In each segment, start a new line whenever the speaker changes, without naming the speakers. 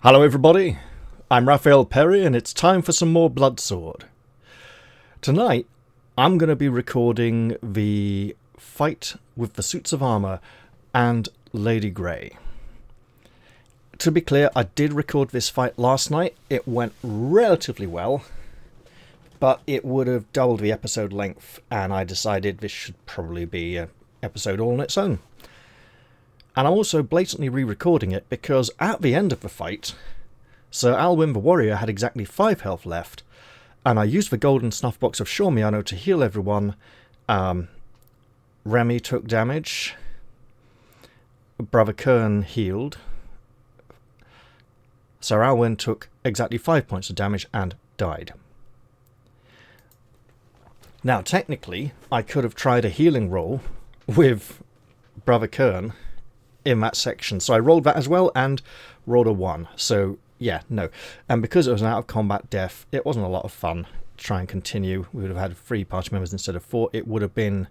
Hello everybody, I'm Raphael Perry and it's time for some more Bloodsword. Tonight I'm going to be recording the fight with the suits of armour and Lady Grey. To be clear, I did record this fight last night. It went relatively well, but it would have doubled the episode length and I decided this should probably be an episode all on its own. And I'm also blatantly re-recording it because at the end of the fight, Sir Alwyn the warrior had exactly 5 health left, and I used the golden snuff box of Shormiano to heal everyone. Remy took damage, Brother Kern healed, Sir Alwyn took exactly 5 points of damage and died. Now technically, I could have tried a healing roll with Brother Kern in that section, so I rolled that as well and rolled a 1. So yeah, no, and because it was an out of combat death, it wasn't a lot of fun to try and continue. We would have had 3 party members instead of 4. It would have been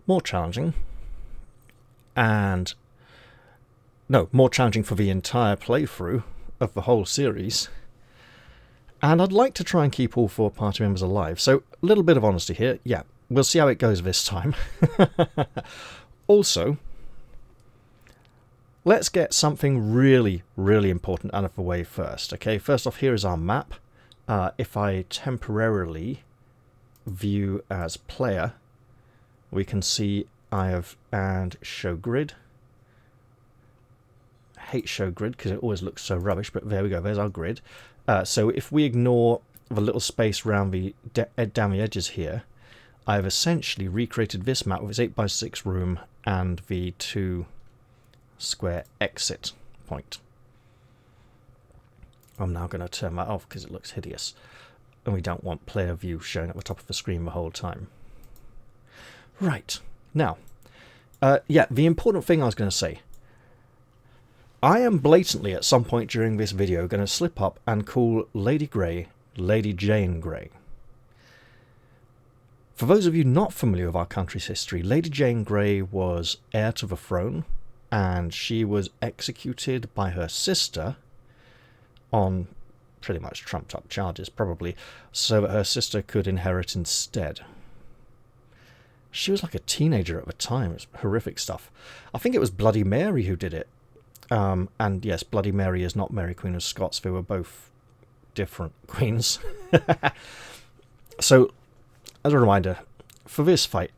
more challenging, and no, more challenging for the entire playthrough of the whole series. And I'd like to try and keep all 4 party members alive, so a little bit of honesty here. Yeah, we'll see how it goes this time. Also, let's get something really, really important out of the way first. Okay, first off, here is our map. If I temporarily view as player, we can see I have, and show grid. Hate show grid because it always looks so rubbish, but there we go, there's our grid. So if we ignore the little space around the down the edges here, I've essentially recreated this map with its 8x6 room and the 2 square exit point. I'm now going to turn that off because it looks hideous, and we don't want player view showing at the top of the screen the whole time. Right, now, yeah, the important thing I was going to say, I am blatantly at some point during this video going to slip up and call Lady Grey Lady Jane Grey. For those of you not familiar with our country's history, Lady Jane Grey was heir to the throne, and she was executed by her sister on pretty much trumped up charges, probably, so that her sister could inherit instead. She was like a teenager at the time. It was horrific stuff. I think it was Bloody Mary who did it. And yes, Bloody Mary is not Mary Queen of Scots. They were both different queens. So, as a reminder, for this fight,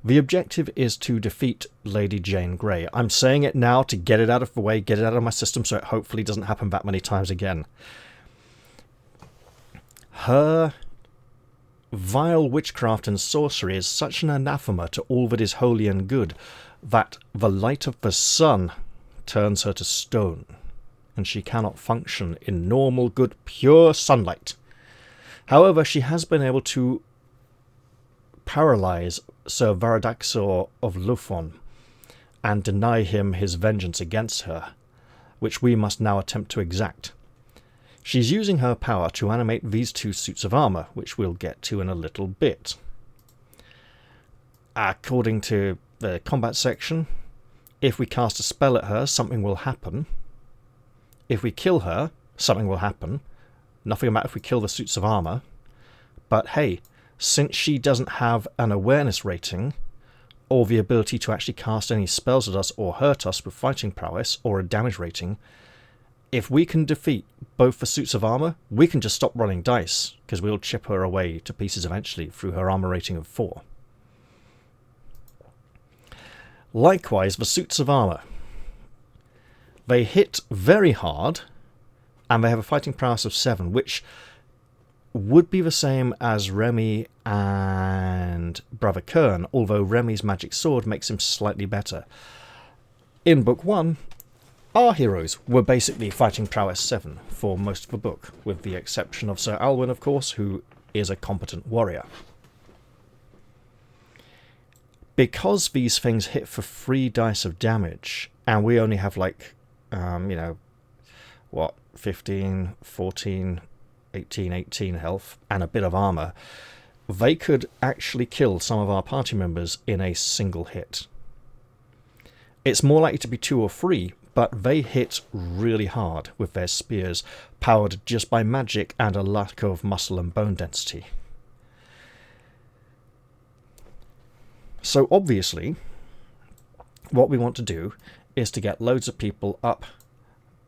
the objective is to defeat Lady Jane Grey. I'm saying it now to get it out of the way, get it out of my system, so it hopefully doesn't happen that many times again. Her vile witchcraft and sorcery is such an anathema to all that is holy and good that the light of the sun turns her to stone, and she cannot function in normal, good, pure sunlight. However, she has been able to paralyze Sir Varadaxor of Lufon and deny him his vengeance against her, which we must now attempt to exact. She's using her power to animate these 2 suits of armour, which we'll get to in a little bit. According to the combat section, if we cast a spell at her, something will happen. If we kill her, something will happen. Nothing about if we kill the suits of armour. But hey, since she doesn't have an awareness rating, or the ability to actually cast any spells at us or hurt us with fighting prowess, or a damage rating, if we can defeat both the suits of armour, we can just stop rolling dice, because we'll chip her away to pieces eventually through her armour rating of 4. Likewise, the suits of armour. They hit very hard, and they have a fighting prowess of 7, which would be the same as Remy and Brother Kern, although Remy's magic sword makes him slightly better. In Book 1, our heroes were basically fighting prowess 7 for most of the book, with the exception of Sir Alwyn, of course, who is a competent warrior. Because these things hit for 3 dice of damage, and we only have like, 15, 14, 18 health, and a bit of armour, they could actually kill some of our party members in a single hit. It's more likely to be 2 or 3, but they hit really hard with their spears, powered just by magic and a lack of muscle and bone density. So obviously, what we want to do is to get loads of people up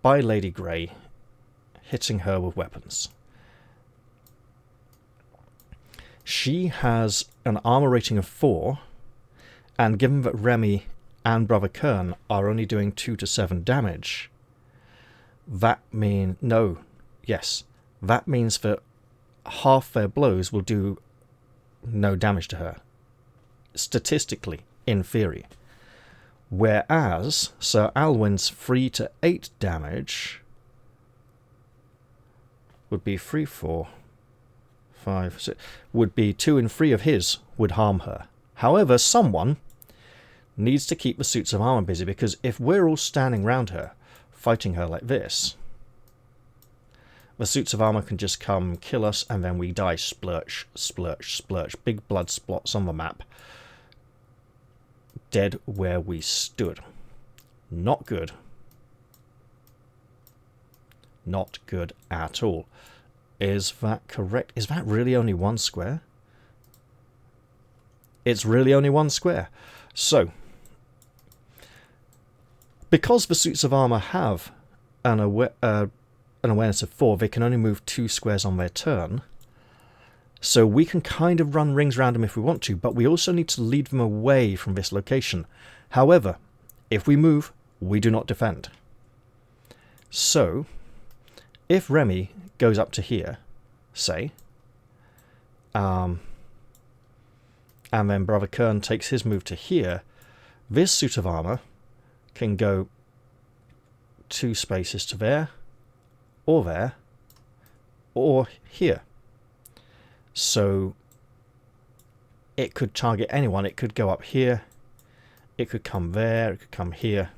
by Lady Grey, hitting her with weapons. She has an armor rating of 4, and given that Remy and Brother Kern are only doing 2 to 7 damage, that means that half their blows will do no damage to her, statistically, in theory. Whereas Sir Alwyn's 3 to 8 damage would be 3, 4, 5, 6, would be 2 and 3 of his would harm her. However, someone needs to keep the suits of armor busy, because if we're all standing round her, fighting her like this, the suits of armor can just come, kill us, and then we die. Splurch, splurch, splurch. Big blood spots on the map. Dead where we stood. Not good. Not good at all. Is that correct? Is that really only 1 square? It's really only 1 square. So, because the suits of armor have an awareness of 4, they can only move 2 squares on their turn. So we can kind of run rings around them if we want to, but we also need to lead them away from this location. However, if we move, we do not defend. So, if Remy goes up to here, say, and then Brother Kern takes his move to here, this suit of armor can go 2 spaces to there, or here. So it could target anyone. It could go up here, it could come there, it could come here,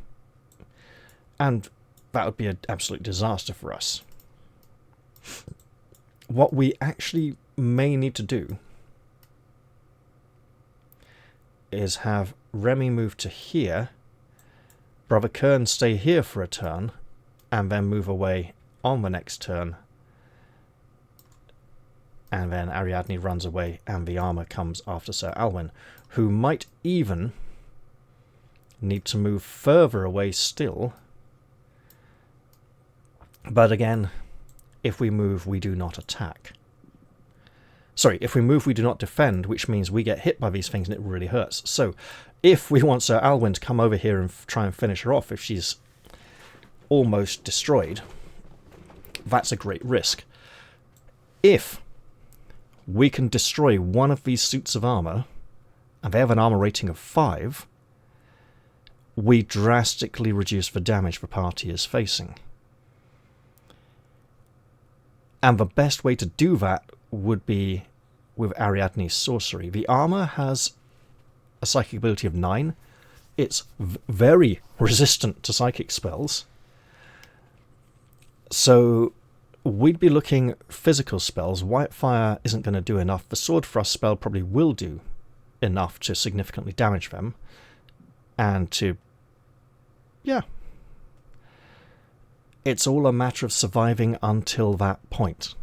and that would be an absolute disaster for us. What we actually may need to do is have Remy move to here, Brother Kern stay here for a turn, and then move away on the next turn, and then Ariadne runs away and the armor comes after Sir Alwyn, who might even need to move further away still. But again, if we move, we do not attack. Sorry, if we move, we do not defend, which means we get hit by these things and it really hurts. So, if we want Sir Alwyn to come over here and try and finish her off if she's almost destroyed, that's a great risk. If we can destroy one of these suits of armor, and they have an armor rating of 5, we drastically reduce the damage the party is facing. And the best way to do that would be with Ariadne's sorcery. The armor has a psychic ability of 9. It's very resistant to psychic spells. So we'd be looking physical spells. White Fire isn't going to do enough. The Sword Thrust spell probably will do enough to significantly damage them. And to... yeah. It's all a matter of surviving until that point.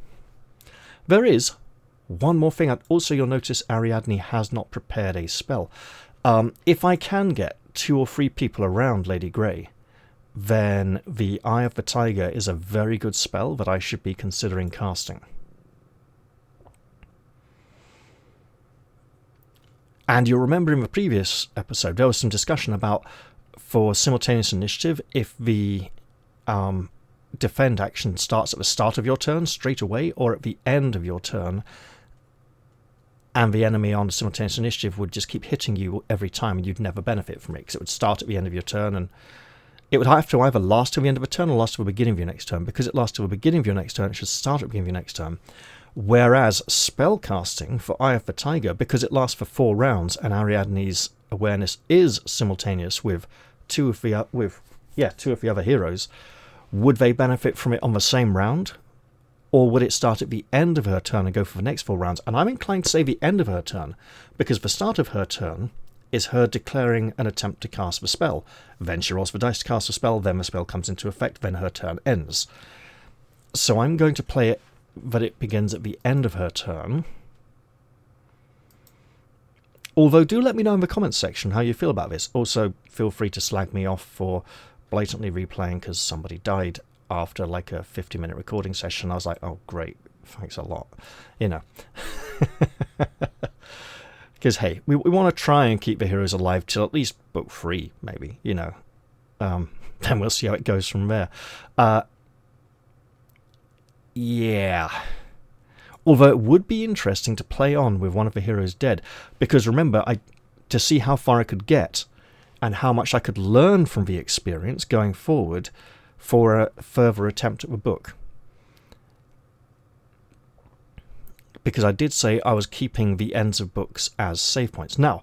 There is one more thing. Also, you'll notice Ariadne has not prepared a spell. If I can get 2 or 3 people around Lady Grey, then the Eye of the Tiger is a very good spell that I should be considering casting. And you'll remember in the previous episode there was some discussion about, for simultaneous initiative, if the defend action starts at the start of your turn straight away or at the end of your turn, and the enemy on simultaneous initiative would just keep hitting you every time and you'd never benefit from it, because it would start at the end of your turn, and it would have to either last till the end of a turn or last till the beginning of your next turn. Because it lasts till the beginning of your next turn, it should start at the beginning of your next turn. Whereas spellcasting for Eye of the Tiger, because it lasts for 4 rounds and Ariadne's awareness is simultaneous with two of the other heroes, would they benefit from it on the same round? Or would it start at the end of her turn and go for the next 4 rounds? And I'm inclined to say the end of her turn, because the start of her turn is her declaring an attempt to cast the spell. Then she rolls the dice to cast the spell, then the spell comes into effect, then her turn ends. So I'm going to play it that it begins at the end of her turn. Although do let me know in the comments section how you feel about this. Also, feel free to slag me off for blatantly replaying because somebody died after like a 50-minute recording session. I was like, oh great, thanks a lot. You know. Because, hey, we want to try and keep the heroes alive till at least book 3, maybe, you know. Then we'll see how it goes from there. Yeah. Although it would be interesting to play on with one of the heroes dead. Because remember, to see how far I could get and how much I could learn from the experience going forward for a further attempt at the book. Because I did say I was keeping the ends of books as save points. Now,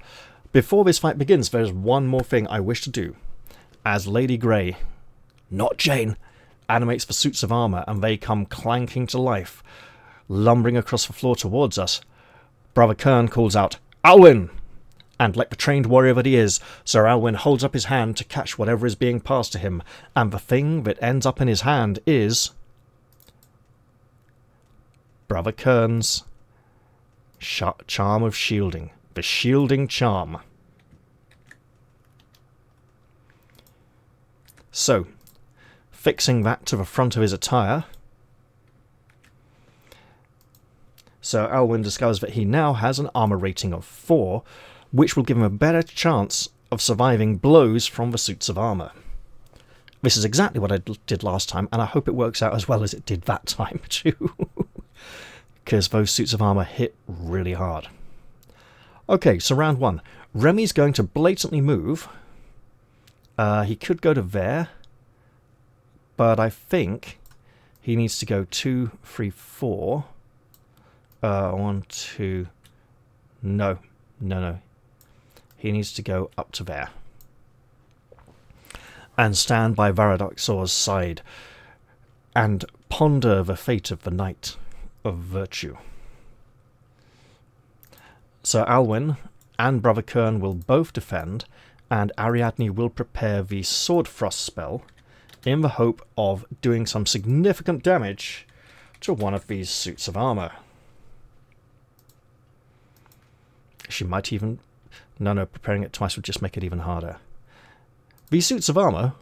before this fight begins, there's one more thing I wish to do. As Lady Grey, not Jane, animates the suits of armour and they come clanking to life, lumbering across the floor towards us, Brother Kern calls out, "Alwyn!" And like the trained warrior that he is, Sir Alwyn holds up his hand to catch whatever is being passed to him, and the thing that ends up in his hand is Brother Kern's charm of shielding. The shielding charm. So, fixing that to the front of his attire, Sir Alwyn discovers that he now has an armour rating of 4, which will give him a better chance of surviving blows from the suits of armour. This is exactly what I did last time, and I hope it works out as well as it did that time too. Because those suits of armour hit really hard. Okay, so round 1. Remy's going to blatantly move. He could go to there, but I think he needs to go 2, 3, 4. 1, 2. No. He needs to go up to there. And stand by Varadoxor's side and ponder the fate of the Knight of Virtue. Sir Alwyn and Brother Kern will both defend, and Ariadne will prepare the Sword Frost spell in the hope of doing some significant damage to one of these suits of armour. She might even... No, preparing it twice would just make it even harder. These suits of armour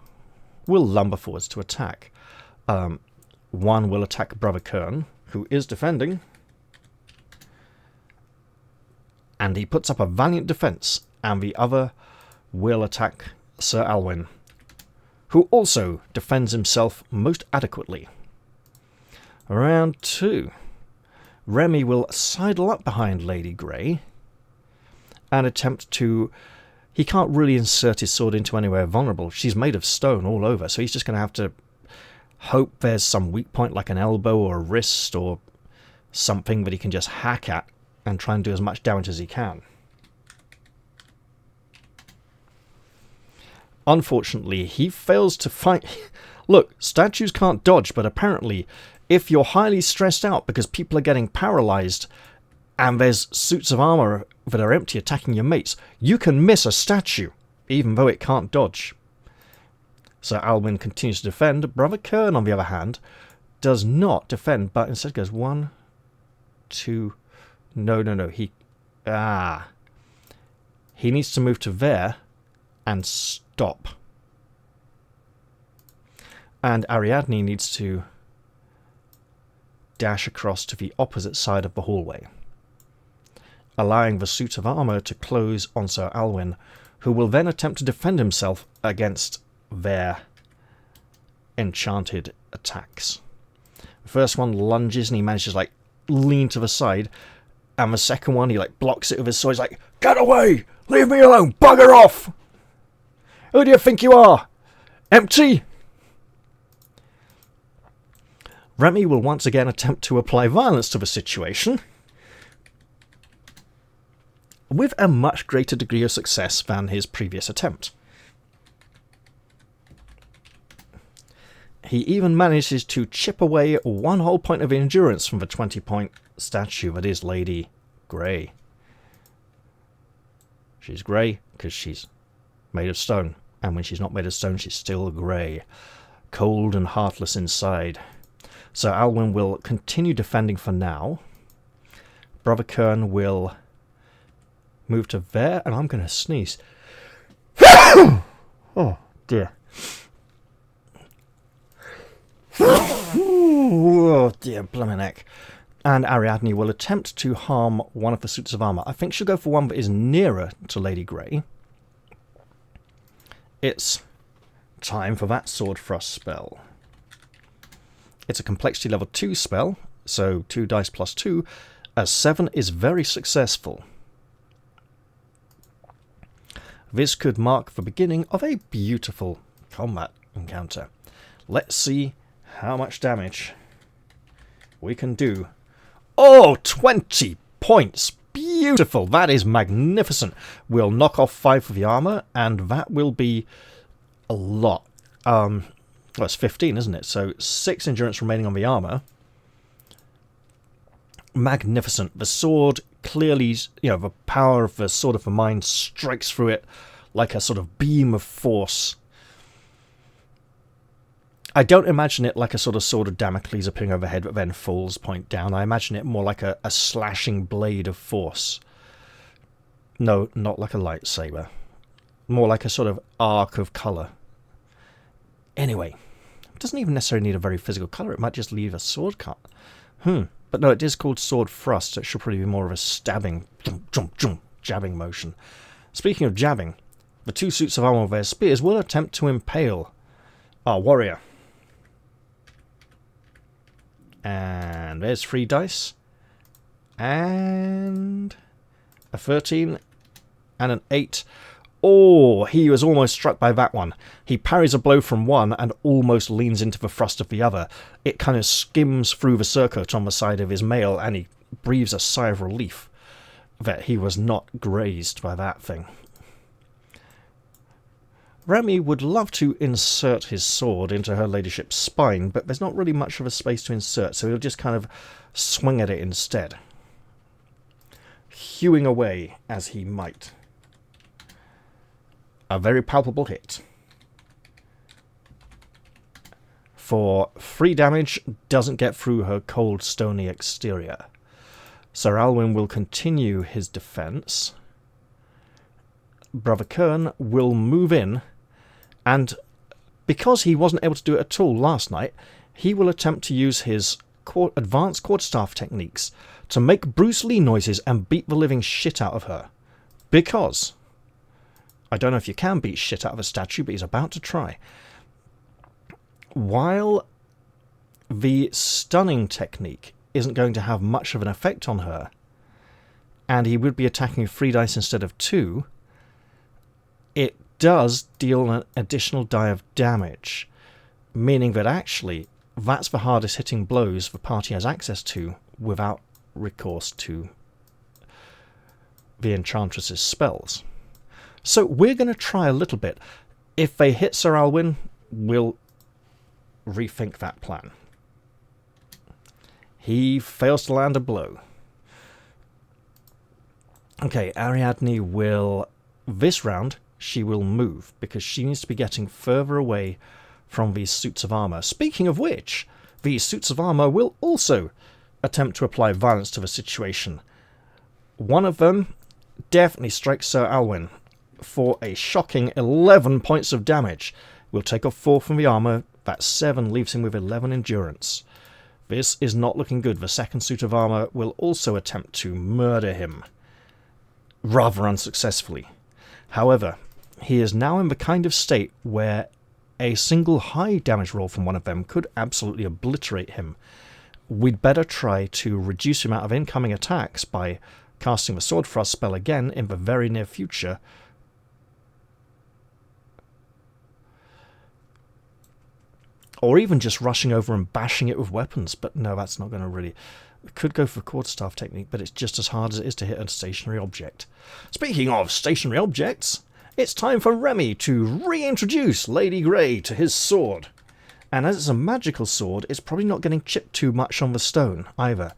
will lumber forwards to attack. One will attack Brother Kern, who is defending, and he puts up a valiant defence, and the other will attack Sir Alwyn, who also defends himself most adequately. Round 2. Remy will sidle up behind Lady Grey and attempt to... He can't really insert his sword into anywhere vulnerable. She's made of stone all over, so he's just going to have to hope there's some weak point like an elbow or a wrist or something that he can just hack at and try and do as much damage as he can. Unfortunately, he fails to fight... Look, statues can't dodge, but apparently if you're highly stressed out because people are getting paralysed and there's suits of armour that are empty attacking your mates, you can miss a statue, even though it can't dodge. Sir Alwyn continues to defend. Brother Kern, on the other hand, does not defend, but instead goes 1, 2... No. He needs to move to there and stop. And Ariadne needs to dash across to the opposite side of the hallway, allowing the suit of armour to close on Sir Alwyn, who will then attempt to defend himself against their enchanted attacks. The first one lunges and he manages to lean to the side, and the second one he blocks it with his sword. He's like, "Get away! Leave me alone! Bugger off! Who do you think you are? Empty?" Remy will once again attempt to apply violence to the situation, with a much greater degree of success than his previous attempt. He even manages to chip away 1 whole point of endurance from the 20-point statue that is Lady Grey. She's grey because she's made of stone. And when she's not made of stone, she's still grey. Cold and heartless inside. So Alwyn will continue defending for now. Brother Kern will move to there, and I'm going to sneeze. Oh, dear. Oh, dear, blooming neck. And Ariadne will attempt to harm one of the suits of armour. I think she'll go for one that is nearer to Lady Grey. It's time for that sword thrust spell. It's a complexity level 2 spell, so 2 dice plus 2. A 7 is very successful. This could mark the beginning of a beautiful combat encounter. Let's see how much damage we can do. Oh, 20 points! Beautiful! That is magnificent. We'll knock off 5 for the armour, and that will be a lot. Well, it's 15, isn't it? So 6 endurance remaining on the armour. Magnificent. The sword clearly, the power of the Sword of the Mind strikes through it like a sort of beam of force. I don't imagine it like a sort of sword of Damocles appearing overhead that then falls point down. I imagine it more like a slashing blade of force. No, not like a lightsaber. More like a sort of arc of colour. Anyway, it doesn't even necessarily need a very physical colour. It might just leave a sword cut. But no, it is called sword thrust, so it should probably be more of a stabbing, jabbing motion. Speaking of jabbing, the 2 suits of armour with their spears will attempt to impale our warrior. And there's 3 dice. And a 13 and an 8. Oh, he was almost struck by that one. He parries a blow from one and almost leans into the thrust of the other. It kind of skims through the circuit on the side of his mail, and he breathes a sigh of relief that he was not grazed by that thing. Remy would love to insert his sword into her ladyship's spine, but there's not really much of a space to insert, so he'll just kind of swing at it instead, hewing away as he might. A very palpable hit. For 3 damage, doesn't get through her cold, stony exterior. Sir Alwyn will continue his defence. Brother Kern will move in, and because he wasn't able to do it at all last night, he will attempt to use his advanced quarterstaff techniques to make Bruce Lee noises and beat the living shit out of her. Because I don't know if you can beat shit out of a statue, but he's about to try. While the stunning technique isn't going to have much of an effect on her, and he would be attacking 3 dice instead of 2, it does deal an additional die of damage, meaning that actually that's the hardest hitting blows the party has access to without recourse to the Enchantress's spells. So we're going to try a little bit. If they hit Sir Alwyn, we'll rethink that plan. He fails to land a blow. Okay, Ariadne will... This round, she will move, because she needs to be getting further away from these suits of armour. Speaking of which, these suits of armour will also attempt to apply violence to the situation. One of them definitely strikes Sir Alwyn for a shocking 11 points of damage. We'll take off 4 from the armour. That 7 leaves him with 11 endurance. This is not looking good. The second suit of armour will also attempt to murder him, rather unsuccessfully. However, he is now in the kind of state where a single high damage roll from one of them could absolutely obliterate him. We'd better try to reduce the amount of incoming attacks by casting the Sword Thrust spell again in the very near future. Or even just rushing over and bashing it with weapons. But no, that's not going to really... We could go for quarterstaff technique, but it's just as hard as it is to hit a stationary object. Speaking of stationary objects, it's time for Remy to reintroduce Lady Grey to his sword. And as it's a magical sword, it's probably not getting chipped too much on the stone either.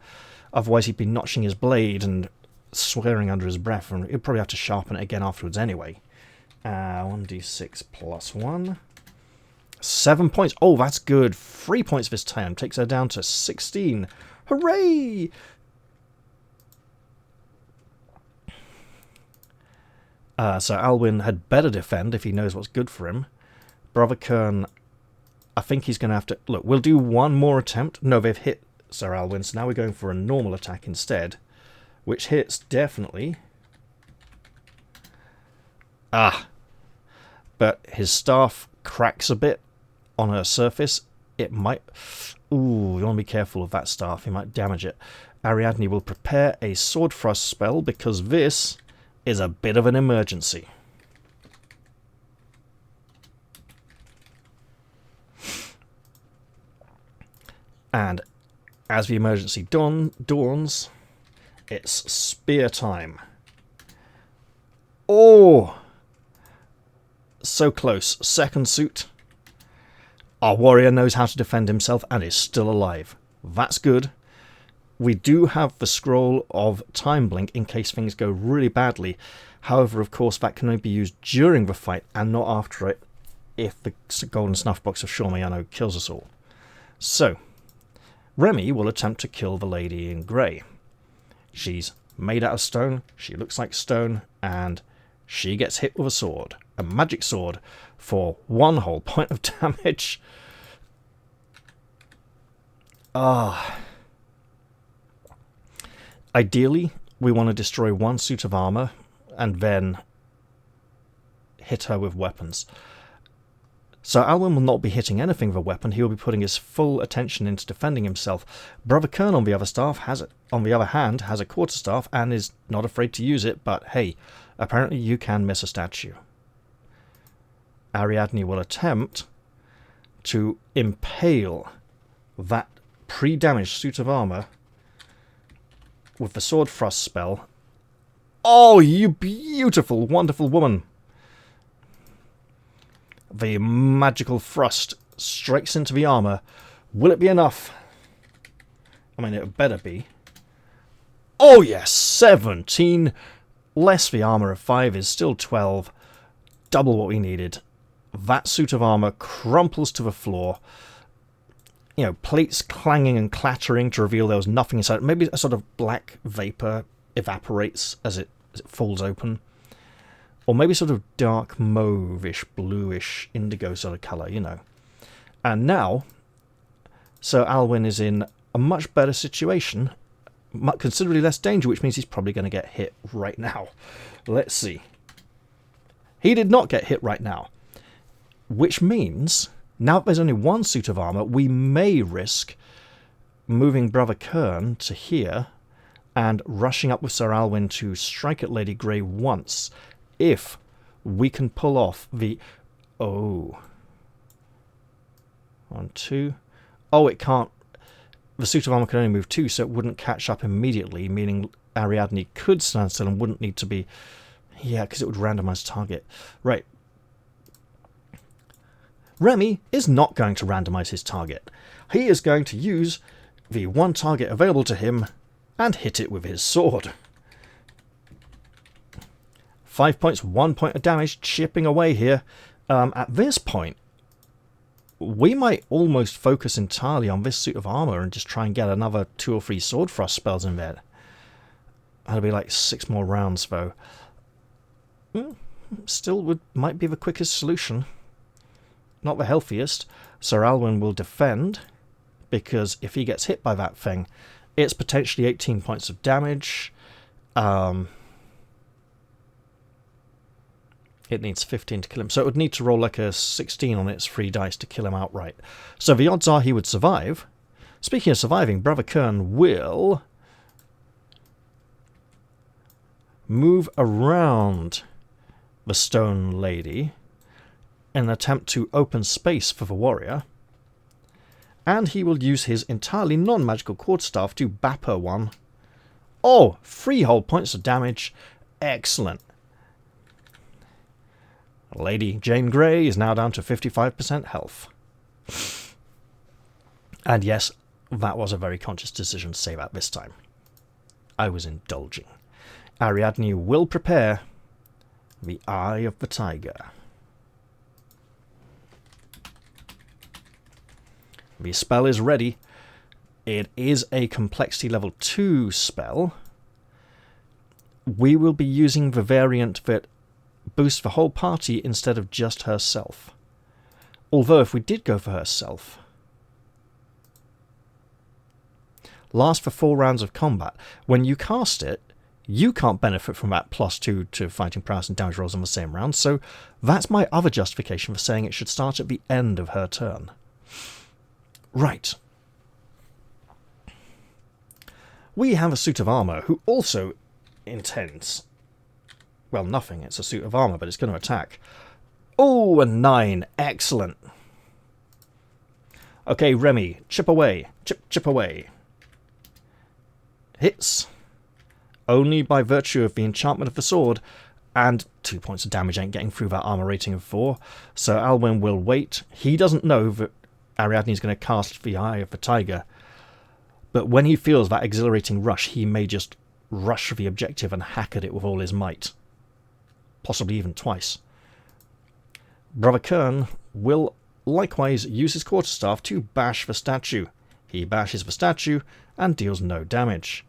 Otherwise he'd be notching his blade and swearing under his breath, and he'll probably have to sharpen it again afterwards anyway. 1d6 plus 1. 7 points. Oh, that's good. 3 points this time. Takes her down to 16. Hooray! So Alwyn had better defend if he knows what's good for him. Brother Kern, I think he's going to have to... Look, we'll do one more attempt. No, they've hit Sir Alwyn, so now we're going for a normal attack instead. Which hits, definitely. Ah! But his staff cracks a bit on her surface. It might... Ooh, you want to be careful of that staff. He might damage it. Ariadne will prepare a sword thrust spell because this is a bit of an emergency. And as the emergency dawns, it's spear time. Oh! So close. Second suit. Our warrior knows how to defend himself and is still alive. That's good. We do have the scroll of time blink in case things go really badly. However, of course, that can only be used during the fight and not after it if the golden snuff box of Shormayano kills us all. So, Remy will attempt to kill the lady in grey. She's made out of stone, she looks like stone, and she gets hit with a sword. A magic sword for 1 whole point of damage. Ideally, we want to destroy 1 suit of armour and then hit her with weapons. So Alwyn will not be hitting anything with a weapon. He will be putting his full attention into defending himself. Brother Kern, on the other hand, has a quarterstaff and is not afraid to use it. But hey, apparently you can miss a statue. Ariadne will attempt to impale that pre-damaged suit of armour with the sword thrust spell. Oh, you beautiful, wonderful woman. The magical thrust strikes into the armour. Will it be enough? I mean, it better be. Oh yes, 17. Less the armour of 5 is still 12. Double what we needed. That suit of armour crumples to the floor. You know, plates clanging and clattering to reveal there was nothing inside. Maybe a sort of black vapour evaporates as it falls open. Or maybe sort of dark mauve-ish, bluish, indigo sort of colour, you know. And now, Sir Alwyn is in a much better situation. Considerably less danger, which means he's probably going to get hit right now. Let's see. He did not get hit right now. Which means... Now that there's only 1 suit of armour, we may risk moving Brother Kern to here and rushing up with Sir Alwyn to strike at Lady Grey once, if we can pull off the... Oh. 1, 2... Oh, it can't... The suit of armour can only move 2, so it wouldn't catch up immediately, meaning Ariadne could stand still and wouldn't need to be... Yeah, because it would randomise target. Right. Remy is not going to randomise his target. He is going to use the 1 target available to him and hit it with his sword. 5 points, 1 point of damage, chipping away here. At this point, we might almost focus entirely on this suit of armour and just try and get another 2 or 3 sword thrust spells in there. That'll be like 6 more rounds, though. Still might be the quickest solution. Not the healthiest. Sir Alwyn will defend, because if he gets hit by that thing, it's potentially 18 points of damage. It needs 15 to kill him. So it would need to roll like a 16 on its 3 dice to kill him outright. So the odds are he would survive. Speaking of surviving, Brother Kern will move around the stone lady in an attempt to open space for the warrior. And he will use his entirely non-magical quarterstaff to bap her 1. Oh, 3 whole points of damage. Excellent. Lady Jane Grey is now down to 55% health. And yes, that was a very conscious decision to say that this time. I was indulging. Ariadne will prepare the Eye of the Tiger. The spell is ready. It is a complexity level 2 spell. We will be using the variant that boosts the whole party instead of just herself. Although if we did go for herself, last for 4 rounds of combat, when you cast it, you can't benefit from that +2 to fighting prowess and damage rolls on the same round, so that's my other justification for saying it should start at the end of her turn. Right. We have a suit of armour who also intends... Well, nothing. It's a suit of armour, but it's going to attack. Oh, a 9. Excellent. Okay, Remy. Chip away. Chip away. Hits. Only by virtue of the enchantment of the sword. And 2 points of damage ain't getting through that armour rating of 4. So Alwyn will wait. He doesn't know that Ariadne's going to cast the Eye of the Tiger. But when he feels that exhilarating rush, he may just rush for the objective and hack at it with all his might. Possibly even twice. Brother Kern will likewise use his quarterstaff to bash the statue. He bashes the statue and deals no damage.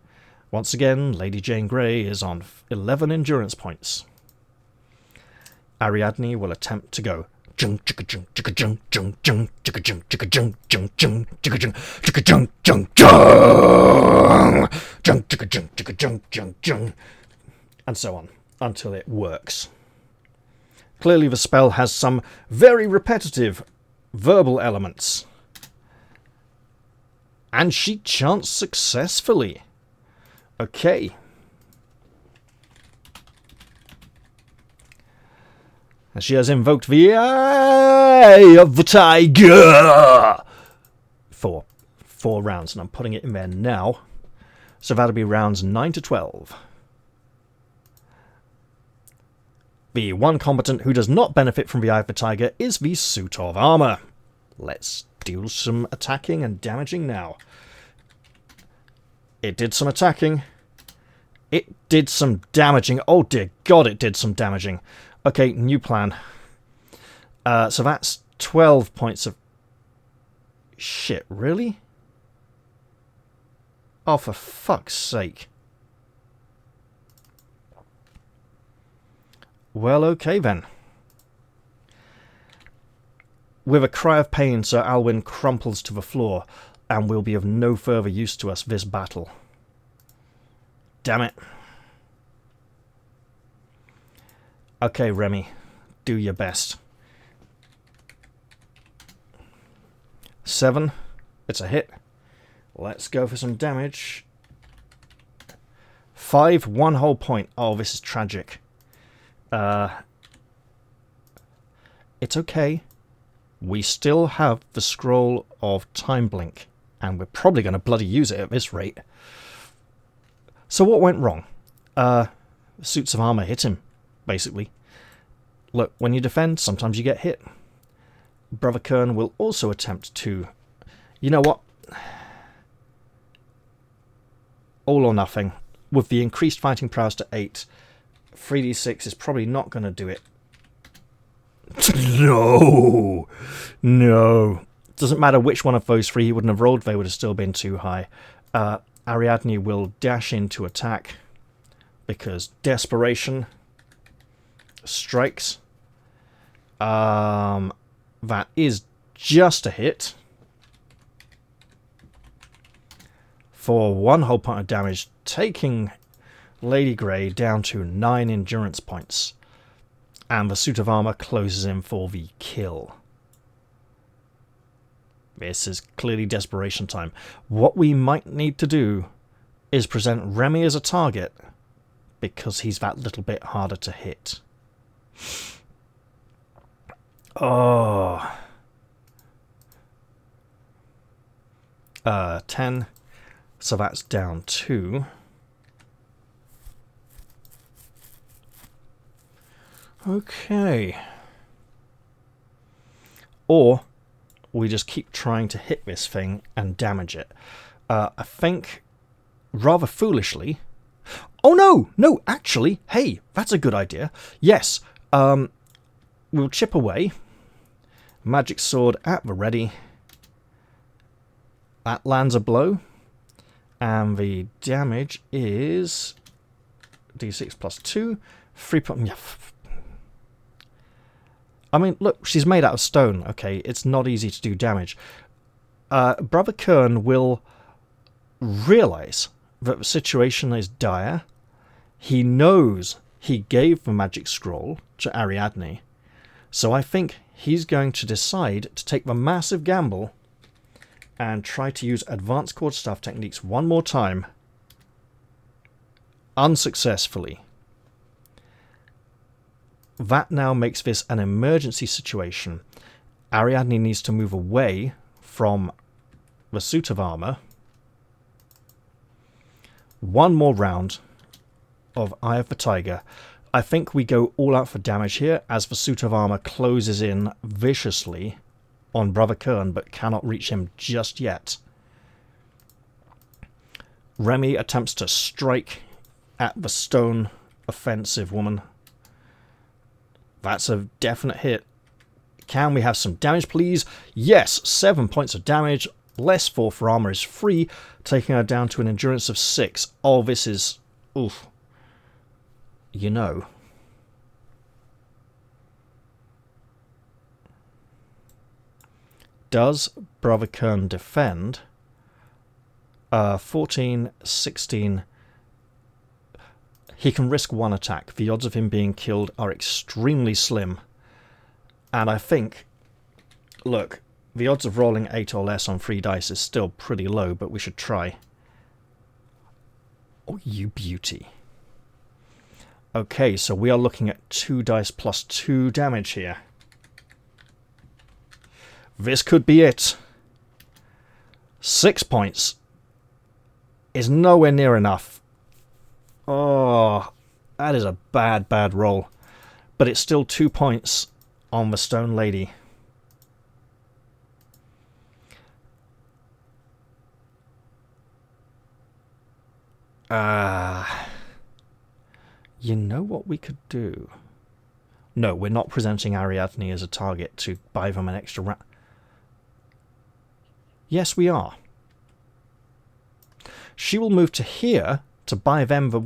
Once again, Lady Jane Grey is on 11 endurance points. Ariadne will attempt to go. Jung jung jung jung jung jung jung jung jung jung jung jung jung jung jung jung jung jung jung, and so on until it works. Clearly the spell has some very repetitive verbal elements. And she chants successfully. Okay. And she has invoked the Eye of the Tiger for 4 rounds, and I'm putting it in there now. So that'll be rounds 9 to 12. The one combatant who does not benefit from the Eye of the Tiger is the suit of armour. Let's deal some attacking and damaging now. It did some attacking. It did some damaging. Oh dear God, it did some damaging. Okay, new plan. So that's 12 points of... Shit, really? Oh, for fuck's sake. Well, okay then. With a cry of pain, Sir Alwyn crumples to the floor and will be of no further use to us this battle. Damn it. Okay, Remy, do your best. 7. It's a hit. Let's go for some damage. 5, 1 whole point. Oh, this is tragic. It's okay. We still have the scroll of Time Blink, and we're probably going to bloody use it at this rate. So what went wrong? Suits of armour hit him, basically. Look, when you defend, sometimes you get hit. Brother Kern will also attempt to... You know what? All or nothing. With the increased fighting prowess to 8, 3d6 is probably not going to do it. No! No. Doesn't matter which one of those 3 he wouldn't have rolled, they would have still been too high. Ariadne will dash in to attack, because desperation strikes. That is just a hit. For 1 whole point of damage, taking Lady Grey down to 9 endurance points. And the suit of armour closes in for the kill. This is clearly desperation time. What we might need to do is present Remy as a target, because he's that little bit harder to hit. Oh. 10. So that's down 2. Okay. Or we just keep trying to hit this thing and damage it. I think, rather foolishly, Oh no! No, actually, hey, that's a good idea. Yes, we'll chip away. Magic sword at the ready. That lands a blow. And the damage is d6 plus 2. 3 point... Yeah. I mean, look, she's made out of stone, okay? It's not easy to do damage. Brother Kern will realise that the situation is dire. He knows he gave the magic scroll to Ariadne. So I think he's going to decide to take the massive gamble and try to use advanced quarterstaff techniques one more time. Unsuccessfully. That now makes this an emergency situation. Ariadne needs to move away from the suit of armour. One more round of Eye of the Tiger. I think we go all out for damage here as the suit of armour closes in viciously on Brother Kern but cannot reach him just yet. Remy attempts to strike at the stone offensive woman. That's a definite hit. Can we have some damage, please? Yes, 7 points of damage. Less 4 for armor is free, taking her down to an endurance of 6. Oh, this is... oof. You know. Does Brother Kern defend? 14, 16... He can risk one attack. The odds of him being killed are extremely slim. And I think... Look, the odds of rolling 8 or less on 3 dice is still pretty low, but we should try. Oh, you beauty. Okay, so we are looking at 2 dice plus 2 damage here. This could be it. 6 points is nowhere near enough. Oh, that is a bad, bad roll. But it's still 2 points on the stone lady. You know what we could do? No, we're not presenting Ariadne as a target to buy them an extra round. Yes, we are. She will move to here to buy them the...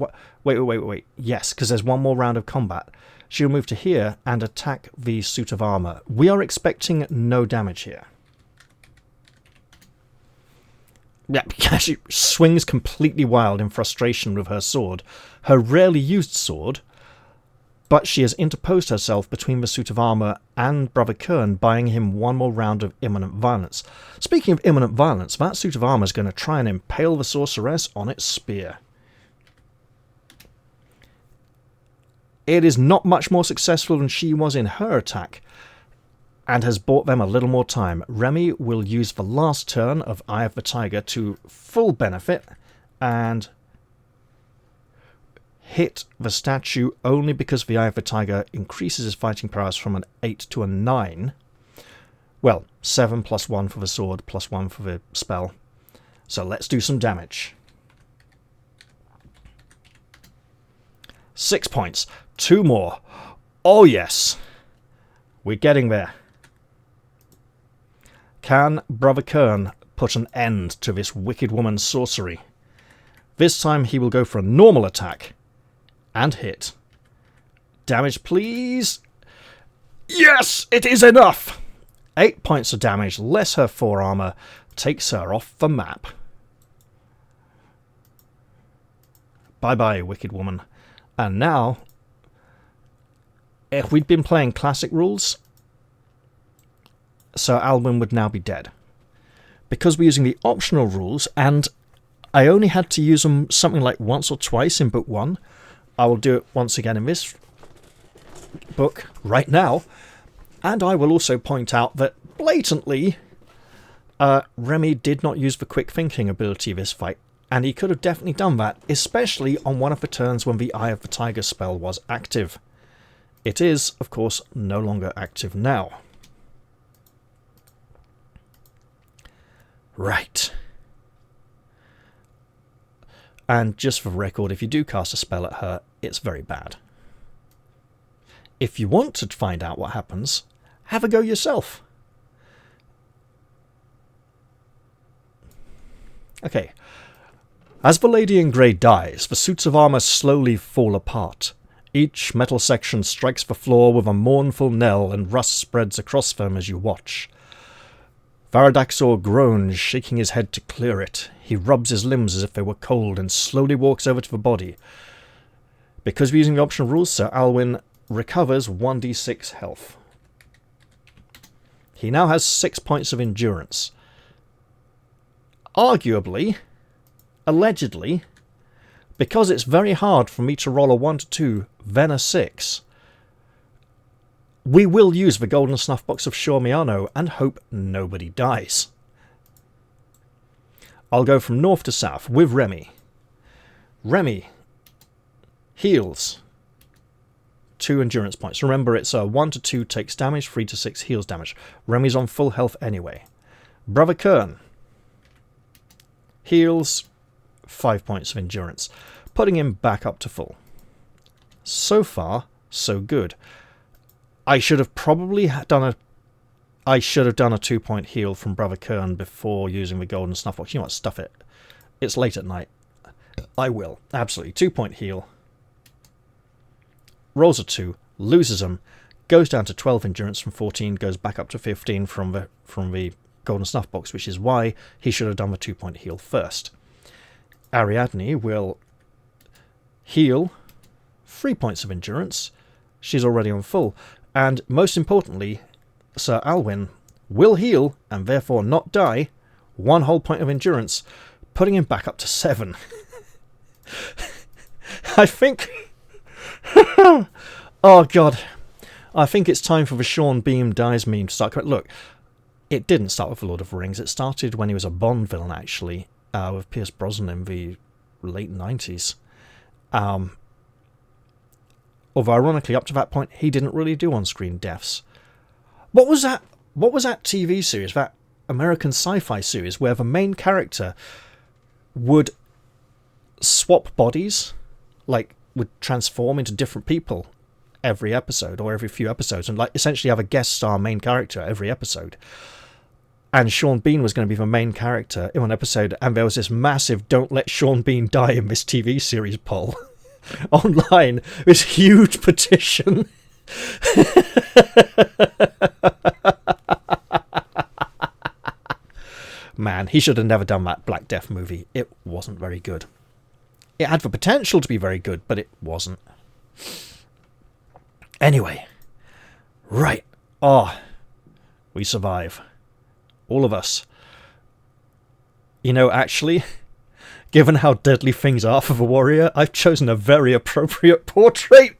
Wait. Yes, because there's one more round of combat. She'll move to here and attack the suit of armour. We are expecting no damage here. Yeah, she swings completely wild in frustration with her sword. Her rarely used sword. But she has interposed herself between the suit of armour and Brother Kern, buying him one more round of imminent violence. Speaking of imminent violence, that suit of armour is going to try and impale the sorceress on its spear. It is not much more successful than she was in her attack, and has bought them a little more time. Remy will use the last turn of Eye of the Tiger to full benefit, and hit the statue only because the Eye of the Tiger increases his fighting prowess from an 8 to a 9. Well, 7 plus 1 for the sword, plus 1 for the spell. So let's do some damage. 6 points. 2 more. Oh yes. We're getting there. Can Brother Kern put an end to this wicked woman's sorcery? This time he will go for a normal attack. And hit. Damage, please. Yes, it is enough. 8 points of damage, less her 4 armor, takes her off the map. Bye-bye, wicked woman. And now, if we'd been playing classic rules, Sir Alwyn would now be dead. Because we're using the optional rules, and I only had to use them something like once or twice in book 1, I will do it once again in this book right now. And I will also point out that blatantly Remy did not use the quick thinking ability this fight. And he could have definitely done that, especially on one of the turns when the Eye of the Tiger spell was active. It is, of course, no longer active now. Right. And just for the record, if you do cast a spell at her, it's very bad. If you want to find out what happens, have a go yourself. Okay. As the lady in grey dies, the suits of armour slowly fall apart. Each metal section strikes the floor with a mournful knell, and rust spreads across them as you watch. Varadaxor groans, shaking his head to clear it. He rubs his limbs as if they were cold and slowly walks over to the body. Because we're using the optional rules, Sir Alwyn recovers 1d6 health. He now has 6 points of endurance. Arguably, allegedly, because it's very hard for me to roll a 1 to 2, then a 6, we will use the golden snuff box of Shormiano and hope nobody dies. I'll go from north to south with Remy. Remy heals 2 endurance points. Remember, it's a 1 to 2 takes damage, 3 to 6 heals damage. Remy's on full health anyway. Brother Kern heals 5 points of endurance, putting him back up to full. So far, so good. I should have probably done a 2-point heal from Brother Kern before using the golden snuff box. You know what? Stuff it. It's late at night. I will. Absolutely. 2-point heal. Rolls a 2. Loses them. Goes down to 12 endurance from 14. Goes back up to 15 from the golden snuff box, which is why he should have done the 2-point heal first. Ariadne will heal 3 points of endurance. She's already on full. And most importantly, Sir Alwyn will heal, and therefore not die, 1 whole point of endurance, putting him back up to 7. I think... oh god. I think it's time for the Sean Bean dies meme to start. Look, it didn't start with The Lord of the Rings. It started when he was a Bond villain, actually, with Pierce Brosnan in the late 90s. Although, ironically, up to that point, he didn't really do on-screen deaths. What was that TV series, that American sci-fi series, where the main character would swap bodies, like, would transform into different people every episode, or every few episodes, and like essentially have a guest star main character every episode? And Sean Bean was going to be the main character in one episode, and there was this massive "Don't Let Sean Bean Die in This TV Series" poll online, this huge petition. Man, he should have never done that Black Death movie. It wasn't very good. It had the potential to be very good, but it wasn't. Anyway, right. Oh, we survive. All of us. You know, actually, given how deadly things are for the warrior, I've chosen a very appropriate portrait.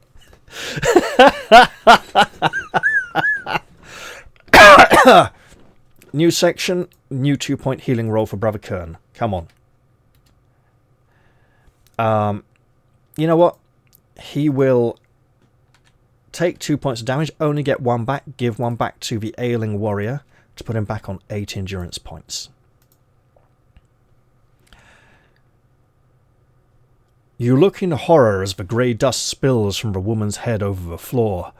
New section, new 2-point healing roll for Brother Kern. Come on. You know what? He will take 2 points of damage, only get 1 back, give 1 back to the ailing warrior to put him back on 8 endurance points. You look in horror as the grey dust spills from the woman's head over the floor.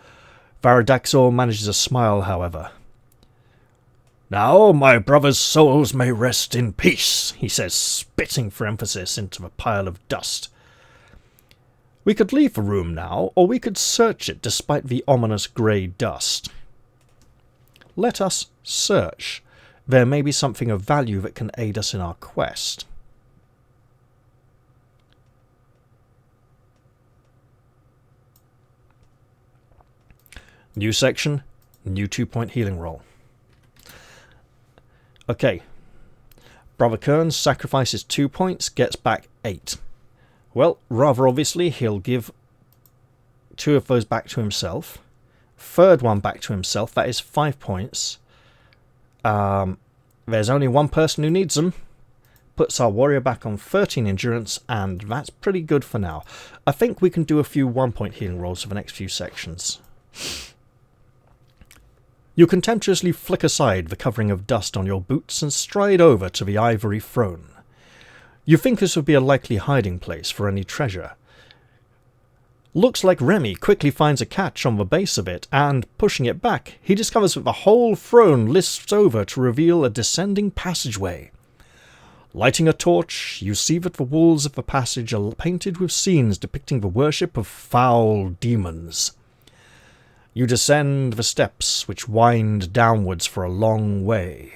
Varadaxor manages a smile, however. "Now my brother's souls may rest in peace," he says, spitting for emphasis into the pile of dust. "We could leave the room now, or we could search it despite the ominous grey dust." Let us search. There may be something of value that can aid us in our quest. New section, new 2-point healing roll. Okay. Brother Kern sacrifices 2 points, gets back 8. Well, rather obviously, he'll give 2 of those back to himself. Third one back to himself, that is 5 points. There's only one person who needs them. Puts our warrior back on 13 endurance, and that's pretty good for now. I think we can do a few 1-point healing rolls for the next few sections. You contemptuously flick aside the covering of dust on your boots and stride over to the ivory throne. You think this would be a likely hiding place for any treasure. Looks like Remy quickly finds a catch on the base of it, and, pushing it back, he discovers that the whole throne lifts over to reveal a descending passageway. Lighting a torch, you see that the walls of the passage are painted with scenes depicting the worship of foul demons. You descend the steps, which wind downwards for a long way.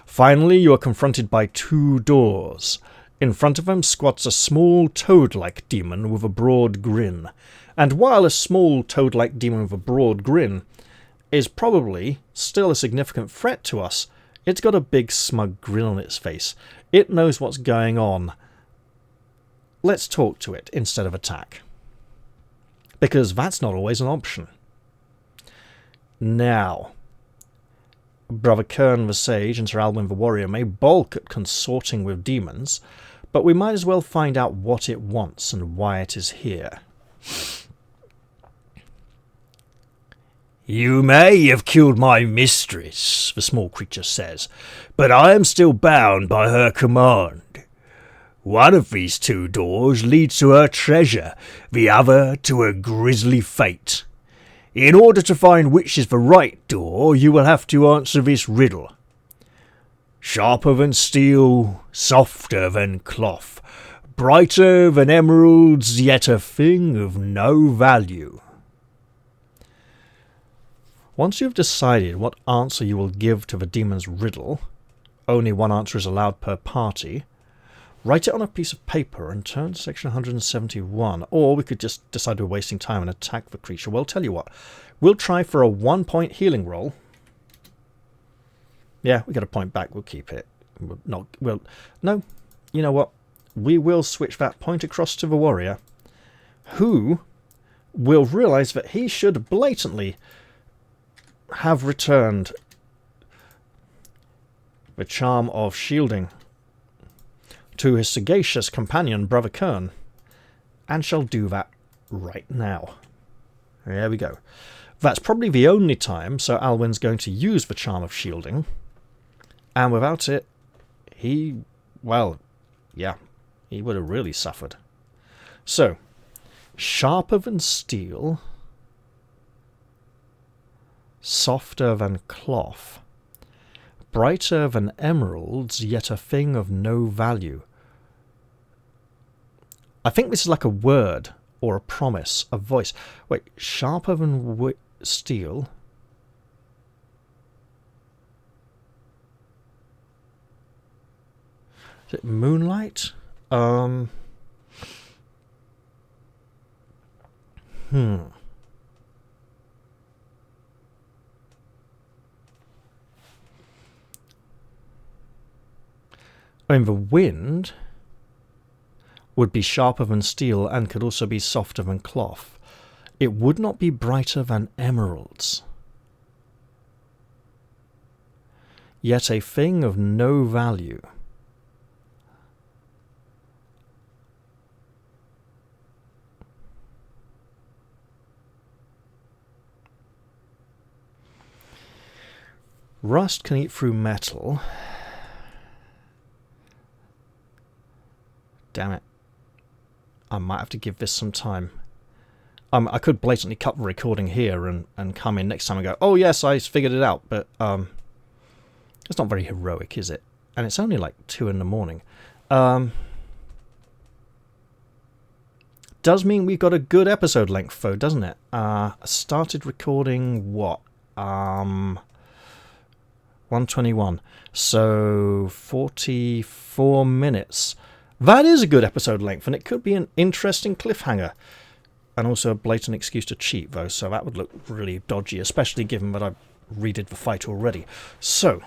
Finally, you are confronted by 2 doors. In front of them squats a small toad-like demon with a broad grin. And while a small toad-like demon with a broad grin is probably still a significant threat to us, it's got a big smug grin on its face. It knows what's going on. Let's talk to it instead of attack. Because that's not always an option. Now, Brother Kern the Sage and Sir Alwyn the Warrior may balk at consorting with demons, but we might as well find out what it wants and why it is here.
You may have killed my mistress, the small creature says, but I am still bound by her command. One of these 2 doors leads to her treasure, the other to a grisly fate. In order to find which is the right door, you will have to answer this riddle. Sharper than steel, softer than cloth, brighter than emeralds, yet a thing of no value. Once you have decided what answer you will give to the demon's riddle, only 1 answer is allowed per party, write it on a piece of paper and turn to section 171, or we could just decide we're wasting time and attack the creature. Well, tell you what, we'll try for a 1-point healing roll. Yeah, we got a point back, we'll keep it. No, you know what, we will switch that point across to the warrior, who will realise that he should blatantly have returned the charm of shielding to his sagacious companion, Brother Kern, and shall do that right now. There we go. That's probably the only time Sir Alwyn's going to use the charm of shielding, and without it, he would have really suffered. So, sharper than steel, softer than cloth, brighter than emeralds, yet a thing of no value. I think this is like a word or a promise, a voice. Wait, sharper than steel. Is it moonlight? I mean, the wind would be sharper than steel and could also be softer than cloth. It would not be brighter than emeralds. Yet a thing of no value. Rust can eat through metal. Damn it. I might have to give this some time. I could blatantly cut the recording here and come in next time and go, oh yes, I figured it out, but it's not very heroic, is it? And it's only like 2 in the morning. Does mean we've got a good episode length though, doesn't it? I started recording, what? 121. So 44 minutes. That is a good episode length, and it could be an interesting cliffhanger. And also a blatant excuse to cheat, though, so that would look really dodgy, especially given that I redid the fight already. So,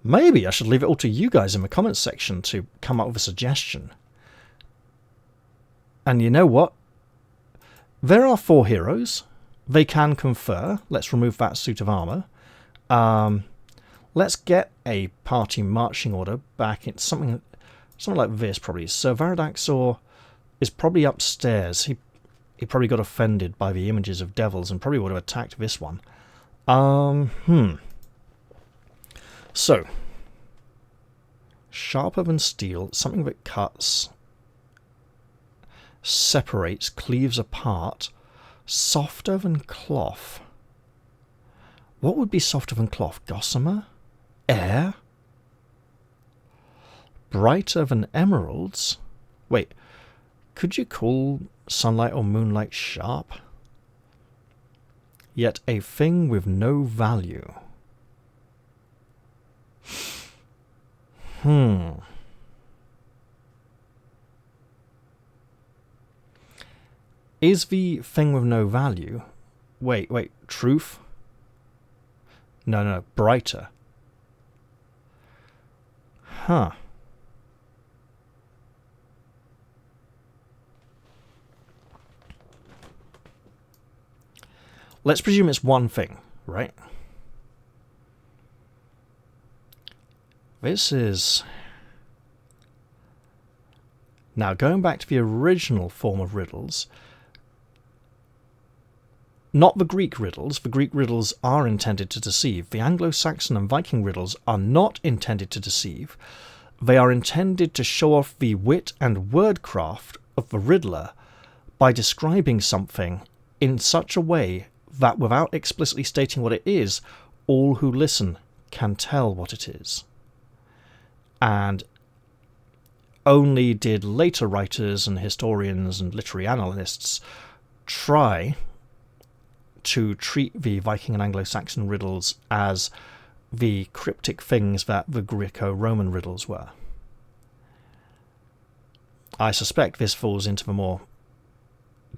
maybe I should leave it all to you guys in the comments section to come up with a suggestion. And you know what? There are 4 heroes. They can confer. Let's remove that suit of armour. Let's get a party marching order back in something like this, probably. Sir Varadaxor is probably upstairs. He probably got offended by the images of devils and probably would have attacked this one. So,
Sharper than steel, something that cuts, separates, cleaves apart, softer than cloth. What would be softer than cloth? Gossamer? Air? Brighter than emeralds? Wait, could you call sunlight or moonlight sharp? Yet a thing with no value. Is the thing with no value... Wait, truth? No, brighter. Huh. Let's presume it's one thing, right? This is... Now, going back to the original form of riddles... Not the Greek riddles. The Greek riddles are intended to deceive. The Anglo-Saxon and Viking riddles are not intended to deceive. They are intended to show off the wit and wordcraft of the riddler by describing something in such a way that without explicitly stating what it is, all who listen can tell what it is. And only did later writers and historians and literary analysts try to treat the Viking and Anglo-Saxon riddles as the cryptic things that the Greco-Roman riddles were. I suspect this falls into the more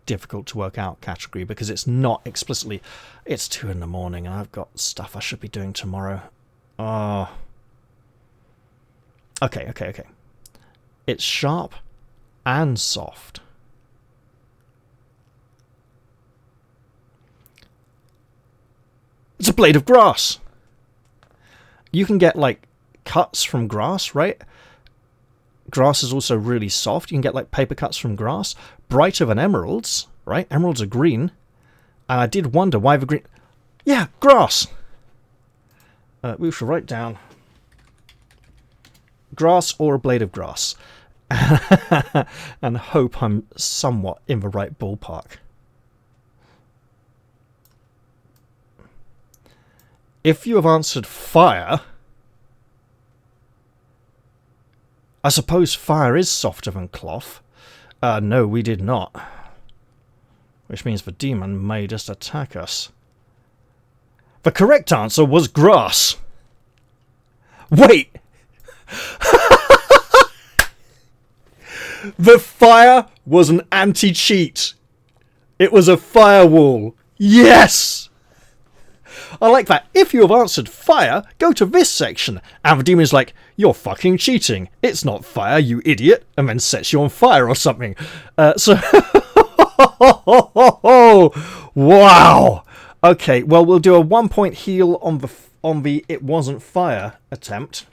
difficult to work out category because it's not explicitly... It's 2 in the morning and I've got stuff I should be doing tomorrow. Oh. Okay. It's sharp and soft. It's a blade of grass. You can get, like, cuts from grass, right? Grass is also really soft. You can get, like, paper cuts from grass. Brighter than emeralds, right? Emeralds are green. And I did wonder why the green... Yeah, grass. We should write down... Grass or a blade of grass. And hope I'm somewhat in the right ballpark. If you have answered fire, I suppose fire is softer than cloth. No, we did not. Which means the demon may just attack us. The correct answer was grass. Wait! The fire was an anti-cheat. It was a firewall. Yes! I like that. If you have answered fire, go to this section. And the demon's like, you're fucking cheating. It's not fire, you idiot. And then sets you on fire or something. Wow. Okay, well, we'll do a 1-point heal on the it wasn't fire attempt.